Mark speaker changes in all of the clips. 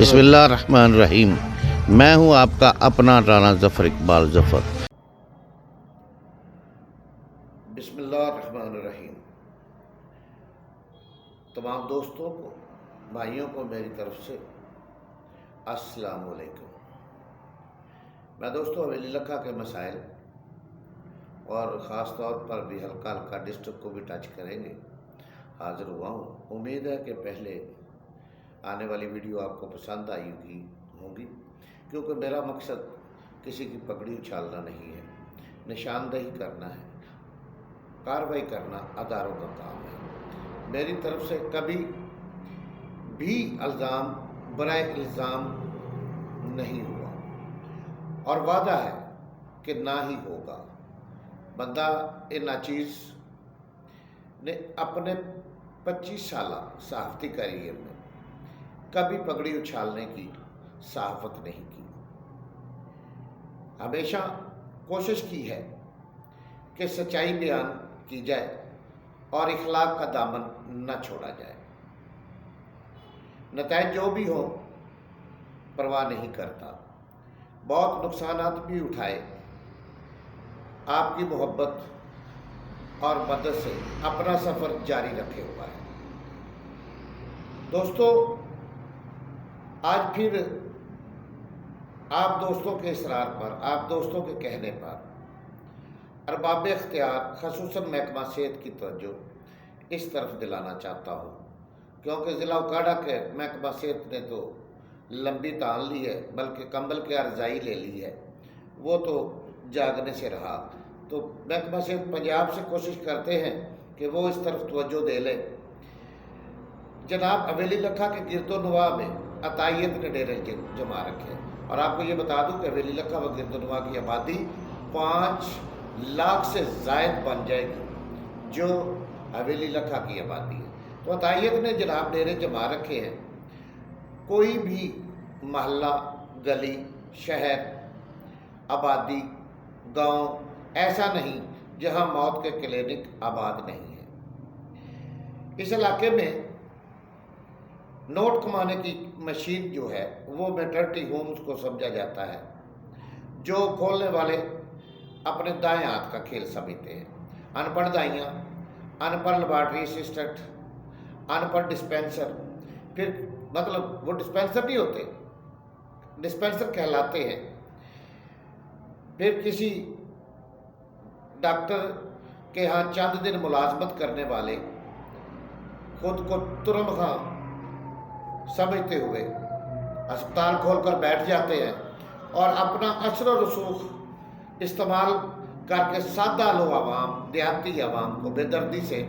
Speaker 1: बिस्मिल्लाहिर्रहमानिर्रहीम। मैं हूं आपका अपना राना ज़फ़र इकबाल ज़फ़र। बिस्मिल्लाहिर्रहमानिर्रहीम। तमाम दोस्तों को, भाइयों को मेरी तरफ से अस्सलाम वालेकुम। मैं दोस्तों हवेली लखा के मसाइल और ख़ास तौर पर भी हल्का हल्का डिस्ट्रिक्ट को भी टच करेंगे हाज़िर हुआ हूँ। उम्मीद है कि पहले आने वाली वीडियो आपको पसंद आई होगी, क्योंकि मेरा मकसद किसी की पगड़ी उछालना नहीं है, निशानदेही करना है, कार्रवाई करना अदारों का काम है। मेरी तरफ से कभी भी इल्ज़ाम बराए इल्ज़ाम नहीं हुआ और वादा है कि ना ही होगा। बंदा ए नाचीज़ ने अपने 25 साल सहाफ़ती करियर में कभी पगड़ी उछालने की सहाफ़त नहीं की। हमेशा कोशिश की है कि सच्चाई बयान की जाए और इखलाक का दामन न छोड़ा जाए। नताइज जो भी हो परवाह नहीं करता, बहुत नुकसानात भी उठाए, आपकी मोहब्बत और मदद से अपना सफ़र जारी रखे हुआ है। दोस्तों, आज फिर आप दोस्तों के इसरार पर, आप दोस्तों के कहने पर अरबाब इख्तियार ख़ुसूसन महकमा सेहत की तवज्जो इस तरफ दिलाना चाहता हूँ, क्योंकि ज़िला उकाड़ा के महकमा सेहत ने तो लंबी तान ली है, बल्कि कंबल के अर्जाई ले ली है, वो तो जागने से रहा। तो महकमा सेहत पंजाब से कोशिश करते हैं कि वो इस तरफ तवज्जो दे ले। जनाब हवेली लखा के गिरदोनवा में अतायत ने डेरे जमा रखे, और आपको ये बता दूं कि हवेली लखा व गिरदोनवा की आबादी 5 लाख से ज़ायद बन जाएगी, जो हवेली लखा की आबादी है। तो अतायत ने जनाब डेरे जमा रखे हैं। कोई भी महल्ला, गली, शहर, आबादी, गांव ऐसा नहीं जहां मौत के क्लिनिक आबाद नहीं है। इस इलाके में नोट कमाने की मशीन जो है वो मैटरनिटी होम्स को समझा जाता है, जो खोलने वाले अपने दाएं हाथ का खेल समझते हैं। अनपढ़ दाइयाँ, अनपढ़ लेबॉर्ट्री असिस्टेंट, अनपढ़ डिस्पेंसर, फिर मतलब वो डिस्पेंसर नहीं होते, डिस्पेंसर कहलाते हैं। फिर किसी डॉक्टर के यहाँ चंद दिन मुलाजमत करने वाले खुद को तुरम खां समझते हुए अस्पताल खोलकर बैठ जाते हैं और अपना असर और रसूख इस्तेमाल करके सादा लो आवाम, देहाती आवाम को बेदर्दी से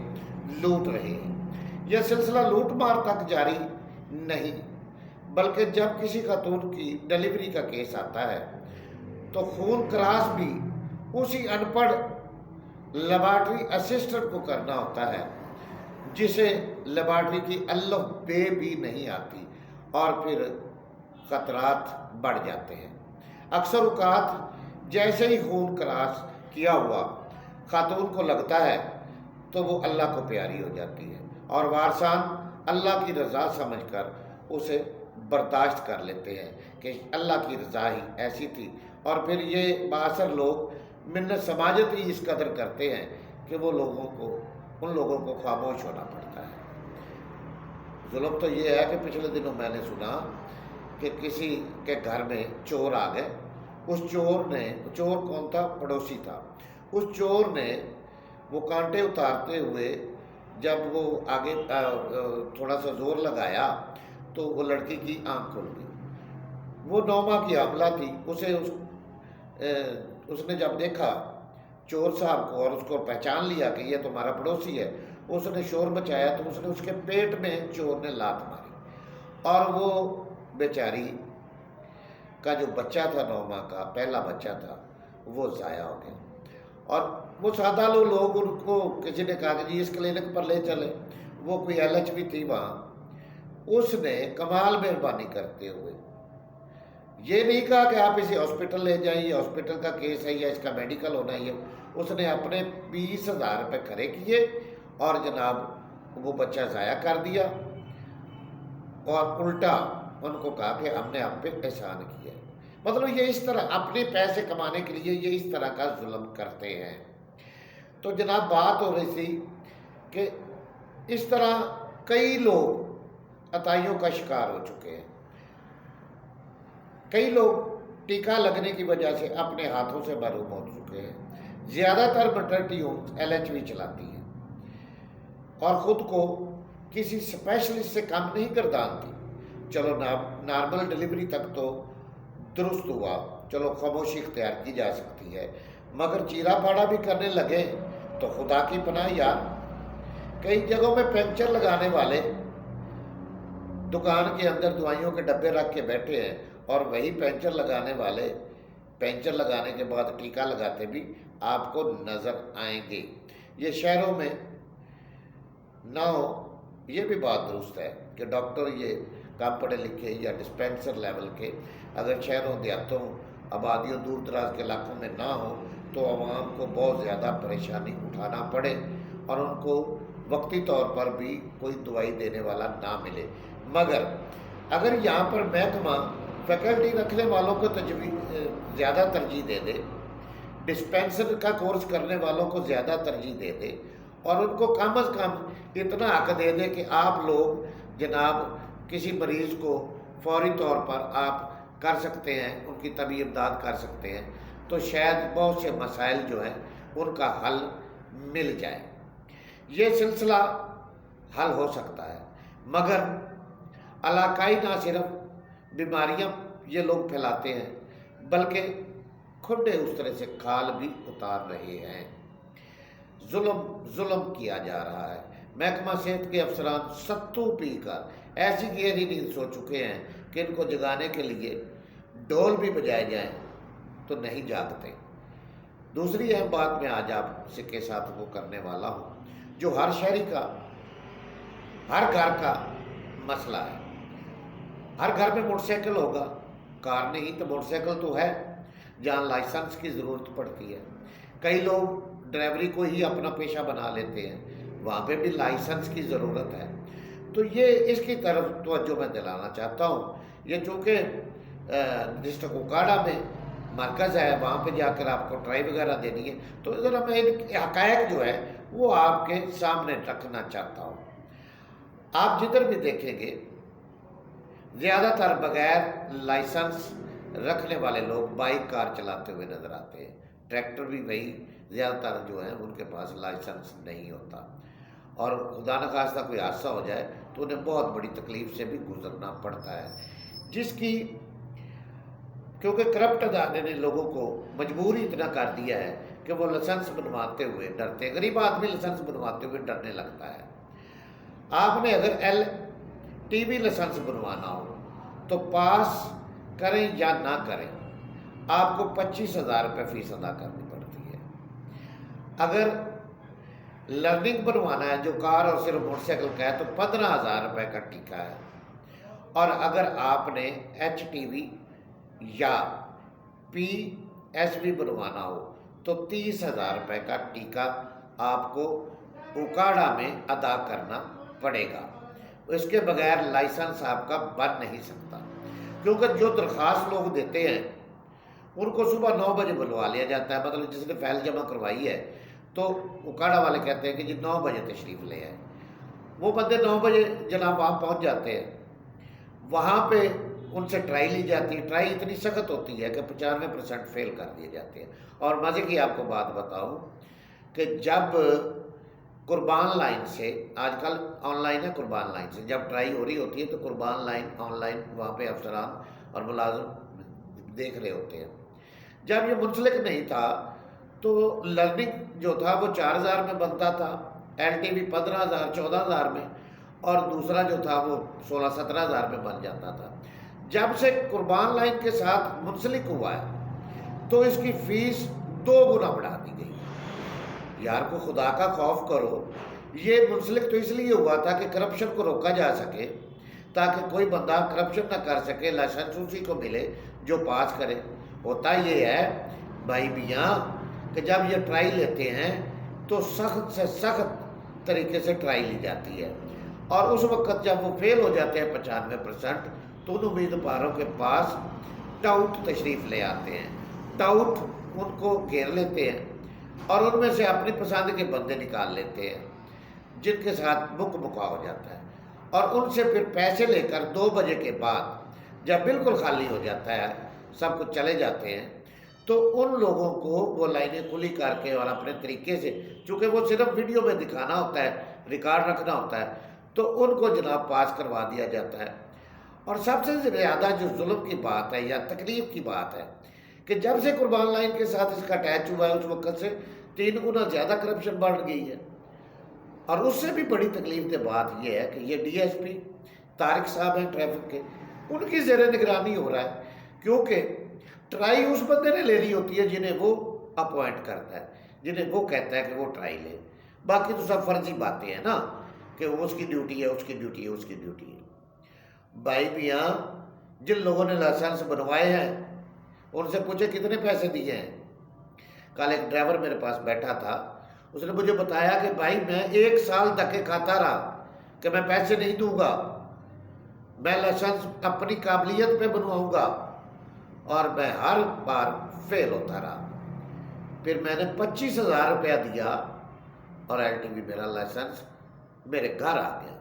Speaker 1: लूट रहे हैं। यह सिलसिला लूट मार तक जारी नहीं, बल्कि जब किसी खातून की डिलीवरी का केस आता है तो खून क्रास भी उसी अनपढ़ लेबॉर्ट्री असिस्टेंट को करना होता है, जिसे लेबॉर्ट्री की अल्लाह बे भी नहीं आती, और फिर ख़तरात बढ़ जाते हैं। अक्सर औक़ात जैसे ही खून क्रॉस किया हुआ खातून को लगता है तो वो अल्लाह को प्यारी हो जाती है, और वारसान अल्लाह की रज़ा समझकर उसे बर्दाश्त कर लेते हैं कि अल्लाह की रज़ा ही ऐसी थी। और फिर ये बासर लोग मिन्नत समाजत ही इस कदर करते हैं कि वो उन लोगों को खामोश होना पड़ता है। जुल्म तो ये है कि पिछले दिनों मैंने सुना कि किसी के घर में चोर आ गए। उस चोर कौन था? पड़ोसी था। उस चोर ने वो कांटे उतारते हुए जब वो आगे थोड़ा सा जोर लगाया तो वो लड़की की आंख खुल गई। वो 9 माह की हमला थी। उसने जब देखा चोर साहब को और उसको पहचान लिया कि ये तुम्हारा पड़ोसी है, उसने शोर मचाया तो उसने उसके पेट में चोर ने लात मारी, और वो बेचारी का जो बच्चा था 9 माह का पहला बच्चा था वो ज़ाया हो गया। और वो सादा लोग उनको किसी ने कहा कि जी इस क्लिनिक पर ले चले। वो कोई LHP थी वहाँ। उसने कमाल मेहरबानी करते हुए ये नहीं कहा कि आप इसे हॉस्पिटल ले जाइए, हॉस्पिटल का केस है या इसका मेडिकल होना है। उसने अपने 20,000 रुपये खड़े किए और जनाब वो बच्चा ज़ाया कर दिया, और उल्टा ان کو کہا کہ ہم نے آپ پہ احسان کیا ہے۔ مطلب یہ اس طرح اپنے پیسے کمانے کے لیے یہ اس طرح کا ظلم کرتے ہیں۔ تو جناب بات ہو رہی تھی کہ اس طرح کئی لوگ عطائیوں کا شکار ہو چکے ہیں، کئی لوگ ٹیکہ لگنے کی وجہ سے اپنے ہاتھوں سے محروم ہو چکے ہیں۔ زیادہ تر میٹرنٹی ہومز LHV چلاتی ہیں اور خود کو کسی اسپیشلسٹ سے کم نہیں گردانتی۔ چلو نارمل ڈلیوری تک تو درست ہوا، چلو خاموشی اختیار کی جا سکتی ہے، مگر چیرا پھاڑا بھی کرنے لگے تو خدا کی پناہ یار۔ کئی جگہوں میں پنچر لگانے والے دکان کے اندر دوائیوں کے ڈبے رکھ کے بیٹھے ہیں، اور وہی پنچر لگانے والے پنچر لگانے کے بعد ٹیکہ لگاتے بھی آپ کو نظر آئیں گے۔ یہ شہروں میں نہ ہو، یہ بھی بات درست ہے کہ ڈاکٹر یہ کم پڑھے لکھے یا ڈسپینسر لیول کے اگر شہروں دیہاتوں آبادیوں دور دراز کے علاقوں میں نہ ہو تو عوام کو بہت زیادہ پریشانی اٹھانا پڑے اور ان کو وقتی طور پر بھی کوئی دوائی دینے والا نہ ملے۔ مگر اگر یہاں پر محکمہ فیکلٹی رکھنے والوں کو زیادہ ترجیح دے دے، ڈسپینسر کا کورس کرنے والوں کو زیادہ ترجیح دے دے، اور ان کو کم از کم اتنا حق دے دے کہ آپ لوگ جناب کسی مریض کو فوری طور پر آپ کر سکتے ہیں، ان کی طبی امداد کر سکتے ہیں، تو شاید بہت سے مسائل جو ہیں ان کا حل مل جائے۔ یہ سلسلہ حل ہو سکتا ہے، مگر علاقائی نہ صرف بیماریاں یہ لوگ پھیلاتے ہیں بلکہ کھڈے اس طرح سے کھال بھی اتار رہے ہیں۔ ظلم کیا جا رہا ہے۔ محکمہ صحت کے افسران ستو پی کر ایسی گہری نیند سو چکے ہیں کہ ان کو جگانے کے لیے ڈول بھی بجائے جائیں تو نہیں جاگتے۔ دوسری اہم بات میں آج آپ سے کے ساتھ وہ کرنے والا ہوں جو ہر شہری کا، ہر گھر کا مسئلہ ہے۔ ہر گھر میں موٹر سائیکل ہوگا، کار نہیں تو موٹر سائیکل تو ہے، جہاں لائسنس کی ضرورت پڑتی ہے۔ کئی لوگ ڈرائیوری کو ہی اپنا پیشہ بنا لیتے ہیں، وہاں پہ بھی لائسنس کی ضرورت ہے۔ تو یہ اس کی طرف توجہ میں دلانا چاہتا ہوں۔ یہ چونکہ ڈسٹرکٹ اوکاڑا میں مرکز ہے، وہاں پہ جا کر آپ کو ٹرائی وغیرہ دینی ہے، تو ذرا میں ان حقائق جو ہے وہ آپ کے سامنے رکھنا چاہتا ہوں۔ آپ جدھر بھی دیکھیں گے زیادہ تر بغیر لائسنس رکھنے والے لوگ بائک کار چلاتے ہوئے نظر آتے ہیں۔ ٹریکٹر بھی وہی زیادہ تر جو ہیں ان کے پاس لائسنس نہیں ہوتا، اور خدا نخواستہ کوئی حادثہ ہو جائے تو انہیں بہت بڑی تکلیف سے بھی گزرنا پڑتا ہے، جس کی کیونکہ کرپٹ ادارے نے لوگوں کو مجبور ہی اتنا کر دیا ہے کہ وہ لائسنس بنواتے ہوئے ڈرتے ہیں۔ غریب آدمی لائسنس بنواتے ہوئے ڈرنے لگتا ہے۔ آپ نے اگر LTV لائسنس بنوانا ہو تو پاس کریں یا نہ کریں آپ کو 25,000 روپے فیس ادا کرنی پڑتی ہے۔ اگر لرننگ بنوانا ہے جو کار اور صرف موٹر سائیکل کا ہے تو 15,000 روپے کا ٹیکہ ہے، اور اگر آپ نے HTV یا PSV بنوانا ہو تو 30,000 روپے کا ٹیکہ آپ کو اوکاڑا میں ادا کرنا پڑے گا۔ اس کے بغیر لائسنس آپ کا بن نہیں سکتا، کیونکہ جو درخواست لوگ دیتے ہیں ان کو صبح 9 بجے بلوا لیا جاتا ہے۔ مطلب جس نے فائل جمع کروائی ہے تو اوکاڑا والے کہتے ہیں کہ جی 9 بجے تشریف لے آئے۔ وہ بندے 9 بجے جناب وہاں پہنچ جاتے ہیں، وہاں پہ ان سے ٹرائی لی جاتی ہے۔ ٹرائی اتنی سخت ہوتی ہے کہ 95% فیل کر دیے جاتے ہیں۔ اور مزے کی آپ کو بات بتاؤں کہ جب قربان لائن سے، آج کل آن لائن ہے، قربان لائن سے جب ٹرائی ہو رہی ہوتی ہے تو قربان لائن آن لائن وہاں پہ افسران اور ملازم دیکھ رہے ہوتے ہیں۔ جب یہ منسلک نہیں تھا تو لرننگ جو تھا وہ 4,000 میں بنتا تھا، LTV 15,000 14,000 میں، اور دوسرا جو تھا وہ 16-17,000 میں بن جاتا تھا۔ جب سے قربان لائن کے ساتھ منسلک ہوا ہے تو اس کی فیس 2 گنا بڑھا دی گئی۔ یار کو خدا کا خوف کرو۔ یہ منسلک تو اس لیے ہوا تھا کہ کرپشن کو روکا جا سکے، تاکہ کوئی بندہ کرپشن نہ کر سکے، لائسنس اسی کو ملے جو پاس کرے۔ ہوتا یہ ہے بھائی میاں کہ جب یہ ٹرائی لیتے ہیں تو سخت سے سخت طریقے سے ٹرائی لی جاتی ہے، اور اس وقت جب وہ فیل ہو جاتے ہیں 95% तो उन उम्मीदवारों के पास टाउट तशरीफ़ ले आते हैं, टाउट उनको घेर लेते हैं और उनमें से अपनी पसंद के बंदे निकाल लेते हैं जिनके साथ मुका हो जाता है, और उनसे फिर पैसे लेकर 2 बजे के बाद जब बिल्कुल खाली हो जाता है, सब कुछ चले जाते हैं, तो उन लोगों को वो लाइनें खुली करके और अपने तरीके से, चूँकि वो सिर्फ वीडियो में दिखाना होता है, रिकॉर्ड रखना होता है, तो उनको जनाब पास करवा दिया जाता है। और सबसे ज़्यादा जो जुल्म की बात है या तकलीफ़ की बात है कि जब से कुर्बान लाइन के साथ इसका अटैच हुआ है, उस वक्त से 3 गुना ज़्यादा करप्शन बढ़ गई है। और उससे भी बड़ी तकलीफ की बात यह है कि ये DSP तारिक साहब हैं ट्रैफिक के, उनकी ज़ेर निगरानी हो रहा है, क्योंकि ट्राई उस बंदे ने लेनी होती है जिन्हें वो अपॉइंट करता है, जिन्हें वो कहता है कि वो ट्राई ले। बाकी तो सब फर्जी बातें हैं ना कि उसकी ड्यूटी है, उसकी ड्यूटी है, उसकी ड्यूटी है। भाई मियाँ, जिन लोगों ने लाइसेंस बनवाए हैं उनसे पूछे कितने पैसे दिए हैं। कल एक ड्राइवर मेरे पास बैठा था, उसने मुझे बताया कि भाई मैं 1 साल धक्के खाता रहा कि मैं पैसे नहीं दूंगा, मैं लाइसेंस अपनी काबिलियत पे बनवाऊंगा, और मैं हर बार फेल होता रहा। फिर मैंने 25,000 रुपया दिया और LTV मेरा लाइसेंस मेरे घर आ गया।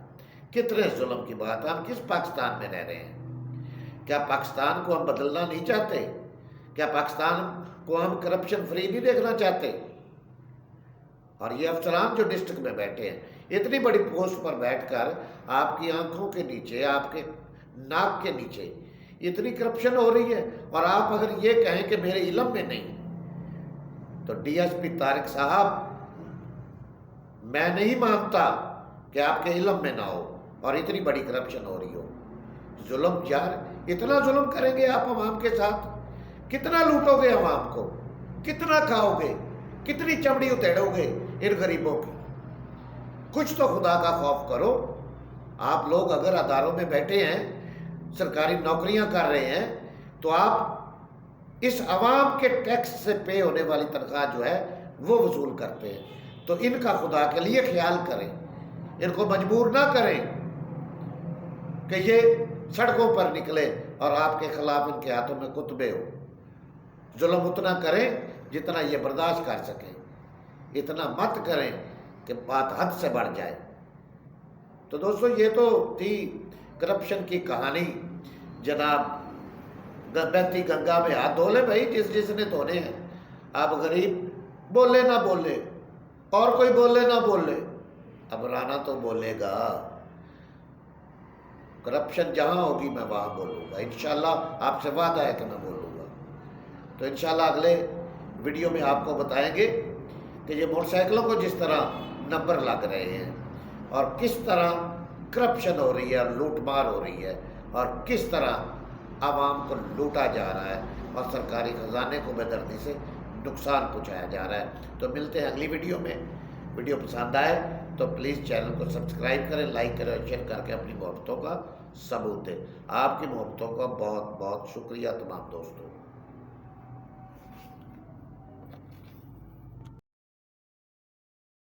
Speaker 1: कितने जुल्म की बात है। हम किस पाकिस्तान में रह रहे हैं? क्या पाकिस्तान को हम बदलना नहीं चाहते? क्या पाकिस्तान को हम करप्शन फ्री नहीं देखना चाहते? और ये अफसरान जो डिस्ट्रिक्ट में बैठे हैं, इतनी बड़ी पोस्ट पर बैठकर आपकी आंखों के नीचे, आपके नाक के नीचे इतनी करप्शन हो रही है, और आप अगर ये कहें कि मेरे इल्म में नहीं, तो DSP तारिक साहब, मैं नहीं मानता कि आपके इल्म में ना हो और इतनी बड़ी करप्शन हो रही हो। जुल्म यार, इतना जुल्म करेंगे आप अवाम के साथ? कितना लूटोगे अवाम को? कितना खाओगे? कितनी चमड़ी उधेड़ोगे इन गरीबों की? कुछ तो खुदा का खौफ करो। आप लोग अगर अदारों में बैठे हैं, सरकारी नौकरियां कर रहे हैं, तो आप इस अवाम के टैक्स से पे होने वाली तनख्वाह जो है वो वसूल करते हैं, तो इनका खुदा के लिए ख्याल करें, इनको मजबूर ना करें कि ये सड़कों पर निकले और आपके खिलाफ इनके हाथों में कुतबे हो। जुल्म उतना करें जितना ये बर्दाश्त कर सकें, इतना मत करें कि बात हद से बढ़ जाए। तो दोस्तों, ये तो थी करप्शन की कहानी। जनाब, बहती गंगा में हाथ धो ले भाई, जिसने धोने हैं। अब गरीब बोले ना बोले और कोई बोले ना बोले, अब राना तो बोलेगा। करप्शन जहां होगी मैं वहां बोलूँगा इंशाल्लाह। आपसे वादा है कि मैं बोलूँगा। तो इंशाल्लाह अगले वीडियो में आपको बताएंगे कि ये मोटरसाइकिलों को जिस तरह नंबर लग रहे हैं और किस तरह करप्शन हो रही है, लूटमार हो रही है, और किस तरह आवाम को लूटा जा रहा है और सरकारी खजाने को बेदर्दी से नुकसान पहुँचाया जा रहा है। तो मिलते हैं अगली वीडियो में। वीडियो पसंद आए तो प्लीज़ चैनल को सब्सक्राइब करें, लाइक करें और शेयर करके अपनी मोहब्बतों का सबूत दें। आपकी मोहब्बतों का बहुत बहुत शुक्रिया तमाम दोस्तों।